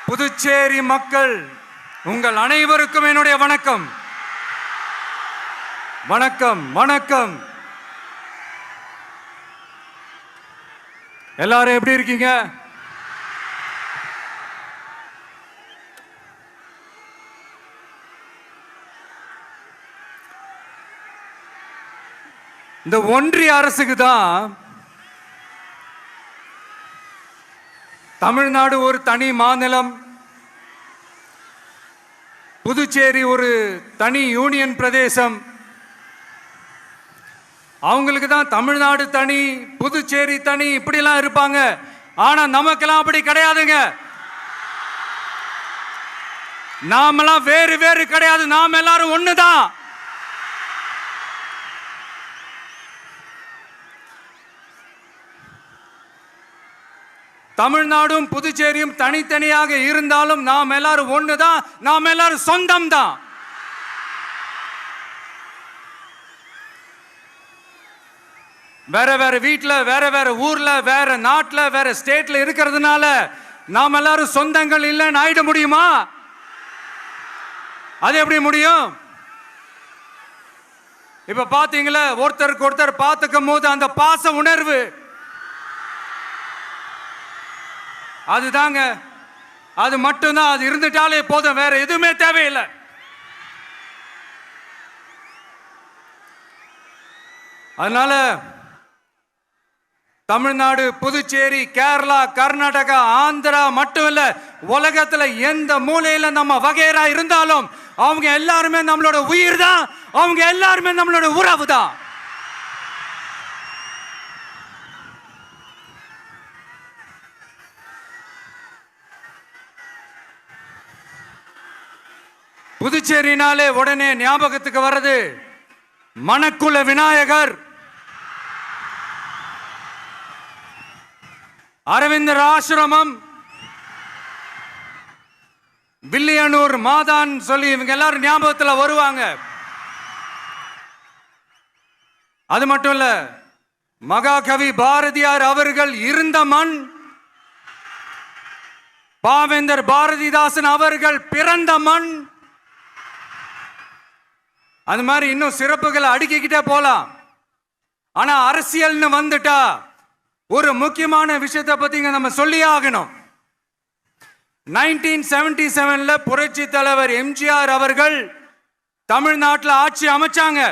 புதுச்சேரி மக்கள் உங்கள் அனைவருக்கும் என்னுடைய வணக்கம். வணக்கம் வணக்கம். எல்லாரும் எப்படி இருக்கீங்க? இந்த ஒன்றிய அரசுக்கு தான் தமிழ்நாடு ஒரு தனி மாநிலம், புதுச்சேரி ஒரு தனி யூனியன் பிரதேசம். அவங்களுக்கு தான் தமிழ்நாடு தனி, புதுச்சேரி தனி, இப்படிலாம் இருப்பாங்க. ஆனா நமக்கெல்லாம் அப்படி கிடையாதுங்க. நாமெல்லாம் வேறு வேறு கிடையாது. நாம் எல்லாரும் ஒண்ணுதான். தமிழ்நாடும் புதுச்சேரியும் தனித்தனியாக இருந்தாலும் நாம் எல்லாரும் ஒண்ணுதான். நாம் எல்லாரும் சொந்தம் தான். வேற வேற வீட்டுல, வேற வேற ஊர்ல, வேற நாட்டுல, வேற ஸ்டேட்ல இருக்கிறதுனால நாம் எல்லாரும் சொந்தங்கள் இல்லைன்னு ஆயிட முடியுமா? அது எப்படி முடியும்? இப்ப பாத்தீங்களா, ஒருத்தருக்கு ஒருத்தர் பார்த்துக்கும் போது அந்த பாச உணர்வு, அதுதாங்க, அது மட்டும்தான். அது இருந்துட்டாலே போதும், வேற எதுவுமே தேவையில்லை. அதனால தமிழ்நாடு, புதுச்சேரி, கேரளா, கர்நாடகா, ஆந்திரா மட்டும் இல்ல, உலகத்துல எந்த மூலையில நம்ம வகைரா இருந்தாலும் அவங்க எல்லாருமே நம்மளோட உயிர் தான். அவங்க எல்லாருமே நம்மளோட உறவு தான். புதுச்சேரினாலே உடனே ஞாபகத்துக்கு வர்றது மணக்குள விநாயகர், அரவிந்தர் ஆசிரமம், வில்லியனூர் மாதான் சொல்லி இவங்க எல்லாரும் ஞாபகத்தில் வருவாங்க. அது மட்டும் இல்ல, மகாகவி பாரதியார் அவர்கள் இருந்த மண், பாவேந்தர் பாரதிதாசன் அவர்கள் பிறந்த மண். அது மாதிரி இன்னும் சிறப்புகளை அடுக்கிக்கிட்டே போலாம். ஆனா அரசியல்னு வந்துட்டா ஒரு முக்கியமான விஷயத்தை பத்தி நம்ம சொல்லி ஆகணும். 1977 புரட்சி தலைவர் எம்ஜிஆர் அவர்கள் தமிழ்நாட்டில் ஆட்சி அமைச்சாங்க.